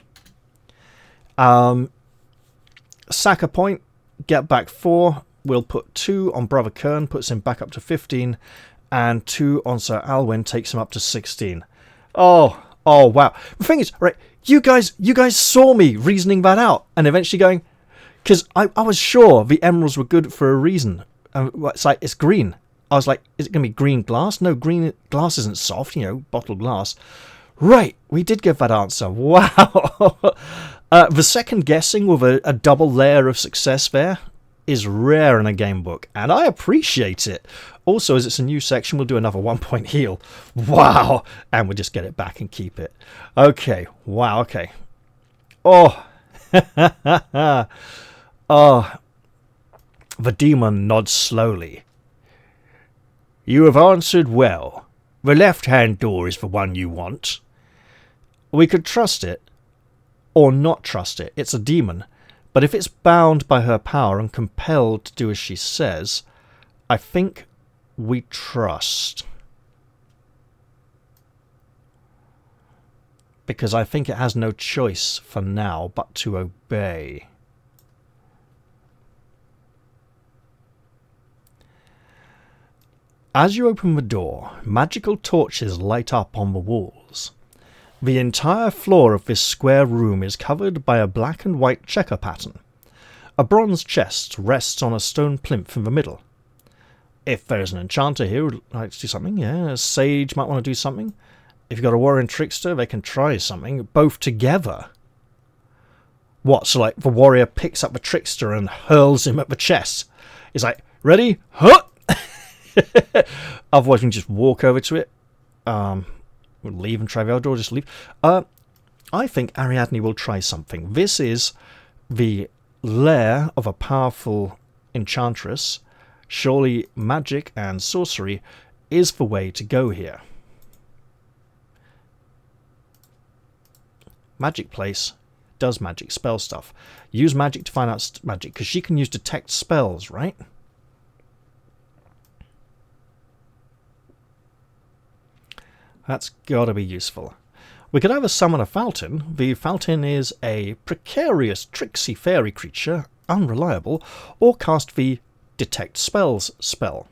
Sack a point, get back 4. We'll put 2 on Brother Kern, puts him back up to 15. And 2 on Sir Alwyn takes him up to 16. Oh, wow. The thing is, right, you guys saw me reasoning that out and eventually going, because I was sure the emeralds were good for a reason. It's like, it's green. I was like, is it going to be green glass? No, green glass isn't soft, bottled glass. Right, we did give that answer. Wow. The second guessing with a double layer of success there is rare in a game book, and I appreciate it. Also, as it's a new section, we'll do another 1-point heal. Wow! And we'll just get it back and keep it. Okay. Wow, okay. Oh. Oh. The demon nods slowly. You have answered well. The left-hand door is the one you want. We could trust it, or not trust it. It's a demon. But if it's bound by her power and compelled to do as she says, I think we trust. Because I think it has no choice for now but to obey. As you open the door, magical torches light up on the walls. The entire floor of this square room is covered by a black and white checker pattern. A bronze chest rests on a stone plinth in the middle. If there's an enchanter here who'd like to do something, yeah, a sage might want to do something. If you've got a warrior and trickster, they can try something, both together. What, so like the warrior picks up the trickster and hurls him at the chest. He's like, ready? Huh! Otherwise we can just walk over to it. We'll leave and try the other door, just leave. I think Ariadne will try something. This is the lair of a powerful enchantress. Surely magic and sorcery is the way to go here. Magic place does magic spell stuff. Use magic to find out magic, because she can use detect spells, right? That's gotta be useful. We could either summon a fountain. The fountain is a precarious, tricksy fairy creature, unreliable, or cast the detect spells spell.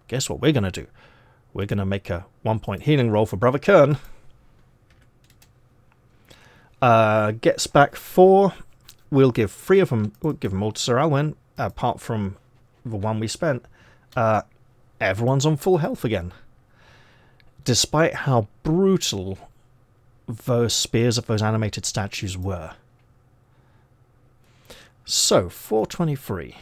Guess what we're gonna do? We're gonna make a 1-point healing roll for Brother Kern. Gets back 4. We'll give 3 of them. We'll give them all to Sir Alwyn, apart from the one we spent. Everyone's on full health again. Despite how brutal those spears of those animated statues were. So, 423.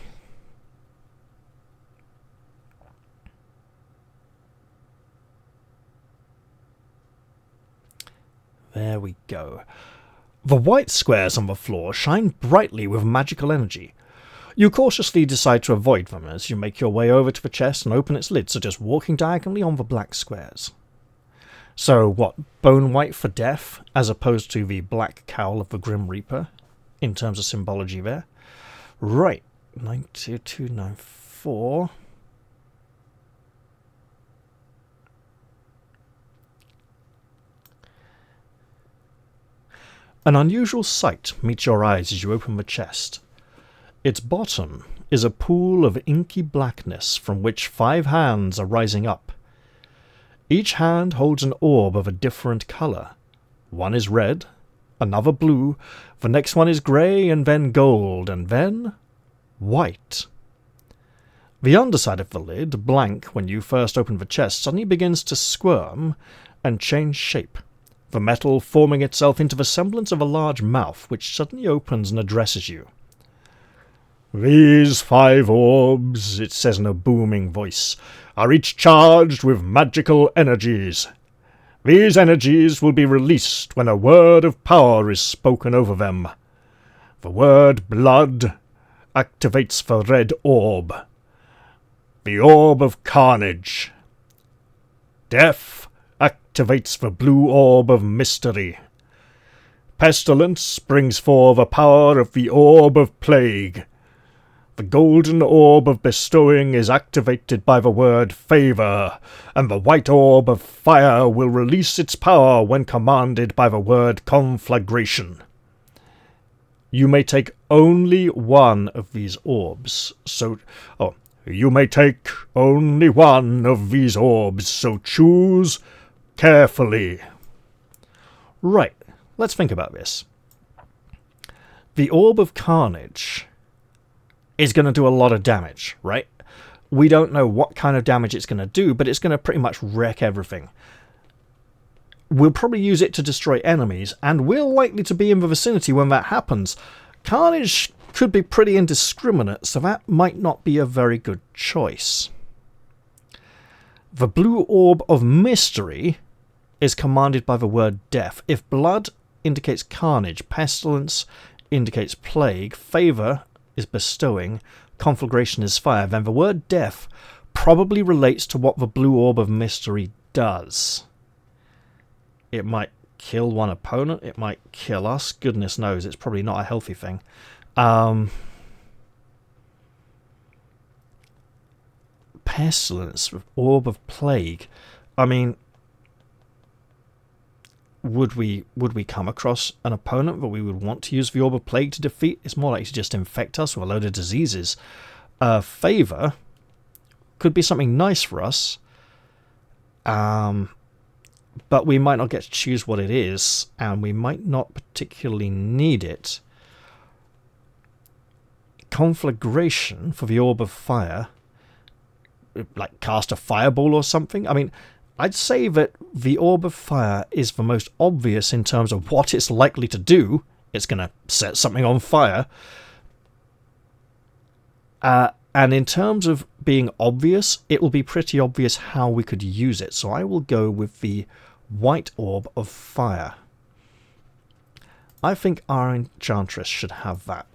There we go. The white squares on the floor shine brightly with magical energy. You cautiously decide to avoid them as you make your way over to the chest and open its lid, so just walking diagonally on the black squares. So what, bone white for death, as opposed to the black cowl of the Grim Reaper, in terms of symbology there? Right, 92294. An unusual sight meets your eyes as you open the chest. Its bottom is a pool of inky blackness from which 5 hands are rising up. Each hand holds an orb of a different colour. One is red, another blue, the next one is grey, and then gold, and then white. The underside of the lid, blank when you first open the chest, suddenly begins to squirm and change shape, the metal forming itself into the semblance of a large mouth, which suddenly opens and addresses you. "These 5 orbs," it says in a booming voice, "are each charged with magical energies. These energies will be released when a word of power is spoken over them. The word blood activates the red orb, the orb of carnage. Death activates the blue orb of mystery. Pestilence brings forth the power of the orb of plague. The golden orb of bestowing is activated by the word favour, and the white orb of fire will release its power when commanded by the word conflagration. You may take only one of these orbs, you may take only one of these orbs, so choose carefully." Right, let's think about this. The orb of carnage is going to do a lot of damage, right? We don't know what kind of damage it's going to do, but it's going to pretty much wreck everything. We'll probably use it to destroy enemies, and we're likely to be in the vicinity when that happens. Carnage could be pretty indiscriminate, so that might not be a very good choice. The blue orb of mystery is commanded by the word death. If blood indicates carnage, pestilence indicates plague, favour is bestowing, conflagration is fire, then the word death probably relates to what the blue orb of mystery does. It might kill one opponent, it might kill us, goodness knows, it's probably not a healthy thing. Pestilence, orb of plague. I mean, would we come across an opponent that we would want to use the orb of plague to defeat? It's more likely to just infect us with a load of diseases. Favour could be something nice for us. but we might not get to choose what it is, and we might not particularly need it. Conflagration for the Orb of Fire, like cast a fireball or something. I mean, I'd say that the Orb of Fire is the most obvious in terms of what it's likely to do. It's going to set something on fire. And in terms of being obvious, it will be pretty obvious how we could use it. So I will go with the White Orb of Fire. I think our Enchantress should have that.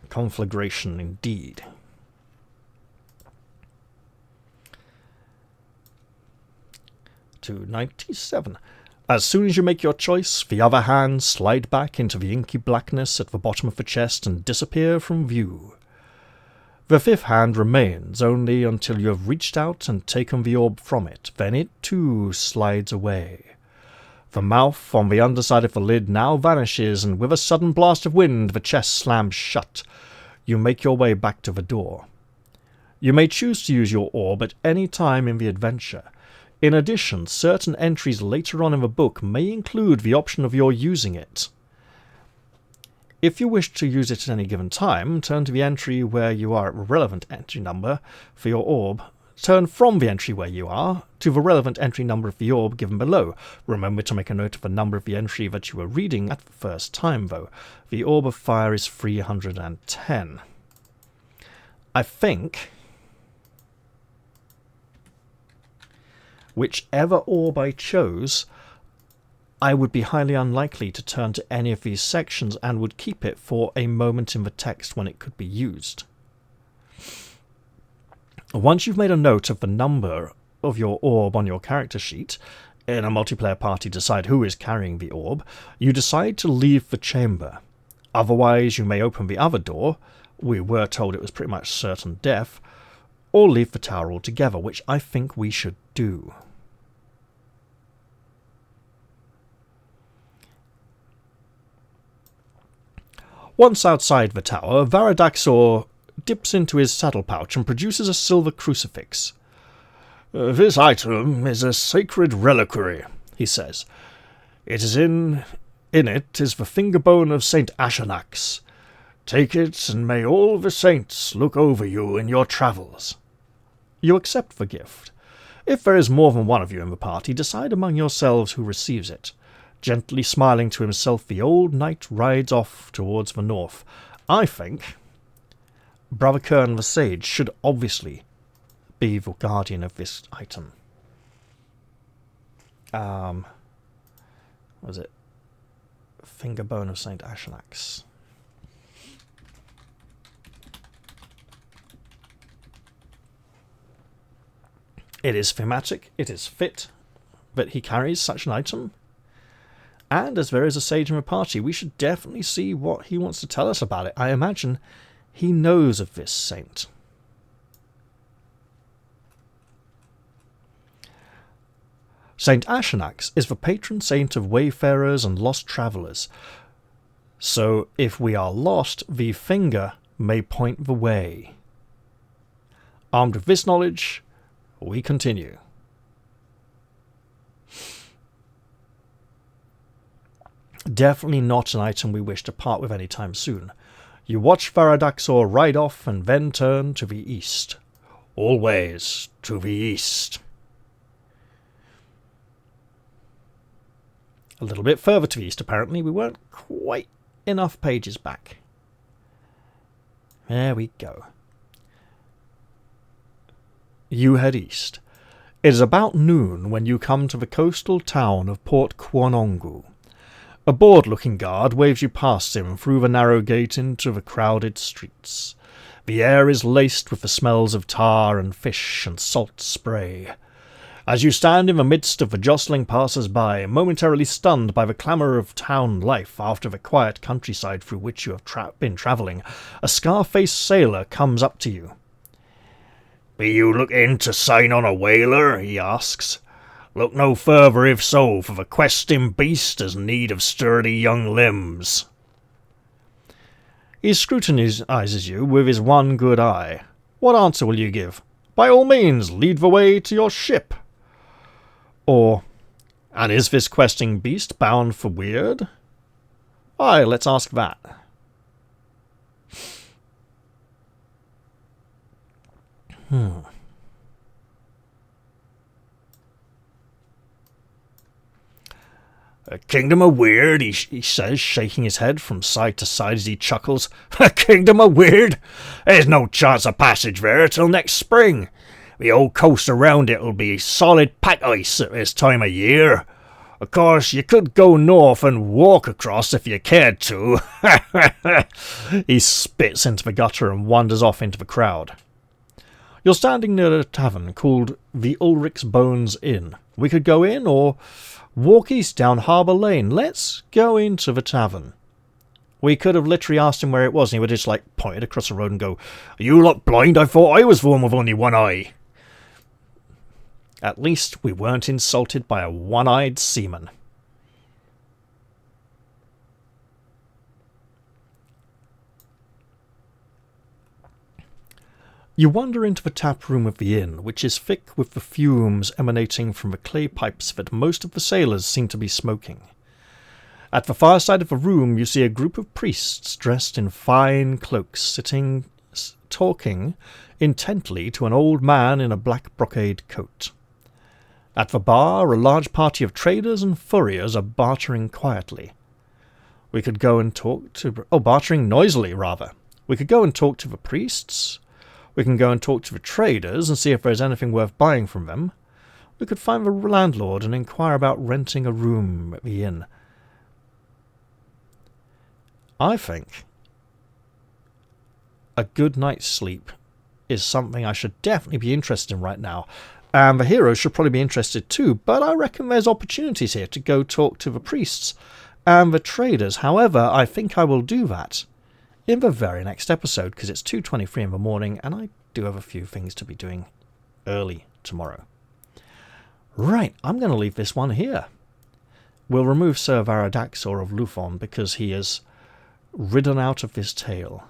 Conflagration indeed. $2.97. As soon as you make your choice, the other hands slide back into the inky blackness at the bottom of the chest and disappear from view. The fifth hand remains only until you have reached out and taken the orb from it. Then it too slides away. The mouth on the underside of the lid now vanishes, and with a sudden blast of wind, the chest slams shut. You make your way back to the door. You may choose to use your orb at any time in the adventure. In addition, certain entries later on in the book may include the option of your using it. If you wish to use it at any given time, turn to the entry where you are at the relevant entry number for your orb. Turn from the entry where you are to the relevant entry number of the orb given below. Remember to make a note of the number of the entry that you were reading at the first time, though. The Orb of Fire is 310. I think whichever orb I chose, I would be highly unlikely to turn to any of these sections and would keep it for a moment in the text when it could be used. Once you've made a note of the number of your orb on your character sheet, in a multiplayer party decide who is carrying the orb, you decide to leave the chamber. Otherwise, you may open the other door, we were told it was pretty much certain death, or leave the tower altogether, which I think we should do. Once outside the tower, Varadaxor dips into his saddle pouch and produces a silver crucifix.
This item is a sacred reliquary, he says. In it is the finger bone of Saint Ashanax. Take it, and may all the saints look over you in your travels.
You accept the gift. If there is more than one of you in the party, decide among yourselves who receives it. Gently smiling to himself, the old knight rides off towards the north. I think Brother Kern the Sage should obviously be the guardian of this item. Was it finger bone of Saint Ashanax? It is thematic, it is fit that he carries such an item. And as there is a sage in the party, we should definitely see what he wants to tell us about it. I imagine he knows of this saint. Saint Ashanax is the patron saint of wayfarers and lost travellers. So if we are lost, the finger may point the way. Armed with this knowledge, we continue. Definitely not an item we wish to part with any time soon. You watch Varadaxor ride off and then turn to the east.
Always to the east.
A little bit further to the east, apparently. We weren't quite enough pages back. There we go. You head east. It is about noon when you come to the coastal town of Port Kwonongu. A bored-looking guard waves you past him through the narrow gate into the crowded streets. The air is laced with the smells of tar and fish and salt spray. As you stand in the midst of the jostling passers-by, momentarily stunned by the clamour of town life after the quiet countryside through which you have been travelling, a scar-faced sailor comes up to you.
"Be you looking to sign on a whaler?" he asks. "Look no further if so, for the questing beast has need of sturdy young limbs."
He scrutinises you with his one good eye. What answer will you give? By all means, lead the way to your ship. Or, and is this questing beast bound for Wyrd? Aye, let's ask that.
A kingdom of Wyrd, he says, shaking his head from side to side as he chuckles. A kingdom of Wyrd? There's no chance of passage there till next spring. The old coast around it'll be solid pack ice at this time of year. Of course, you could go north and walk across if you cared to.
He spits into the gutter and wanders off into the crowd. You're standing near a tavern called the Ulrich's Bones Inn. We could go in or walk east down Harbour Lane. Let's go into the tavern. We could have literally asked him where it was, and he would just pointed across the road and go,
You lot blind? I thought I was the one with only one eye.
At least we weren't insulted by a one-eyed seaman. You wander into the tap room of the inn, which is thick with the fumes emanating from the clay pipes that most of the sailors seem to be smoking. At the far side of the room you see a group of priests dressed in fine cloaks sitting talking intently to an old man in a black brocade coat. At the bar a large party of traders and furriers are bartering quietly. We could go and talk to... bartering noisily, rather. We could go and talk to the priests. We can go and talk to the traders and see if there's anything worth buying from them. We could find the landlord and inquire about renting a room at the inn. I think a good night's sleep is something I should definitely be interested in right now. And the heroes should probably be interested too, but I reckon there's opportunities here to go talk to the priests and the traders. However, I think I will do that in the very next episode, because it's 2:23 in the morning and I do have a few things to be doing early tomorrow. Right, I'm going to leave this one here. We'll remove Sir Varadaxor of Lufon because he is ridden out of this tale,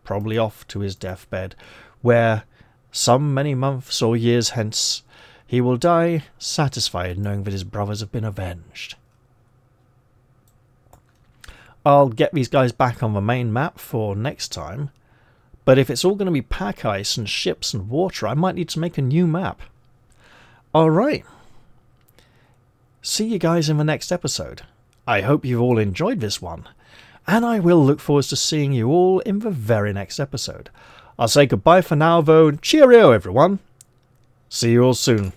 probably off to his deathbed, where some many months or years hence he will die satisfied knowing that his brothers have been avenged. I'll get these guys back on the main map for next time, but if it's all going to be pack ice and ships and water, I might need to make a new map. Alright. See you guys in the next episode. I hope you've all enjoyed this one, and I will look forward to seeing you all in the very next episode. I'll say goodbye for now though, and cheerio everyone. See you all soon.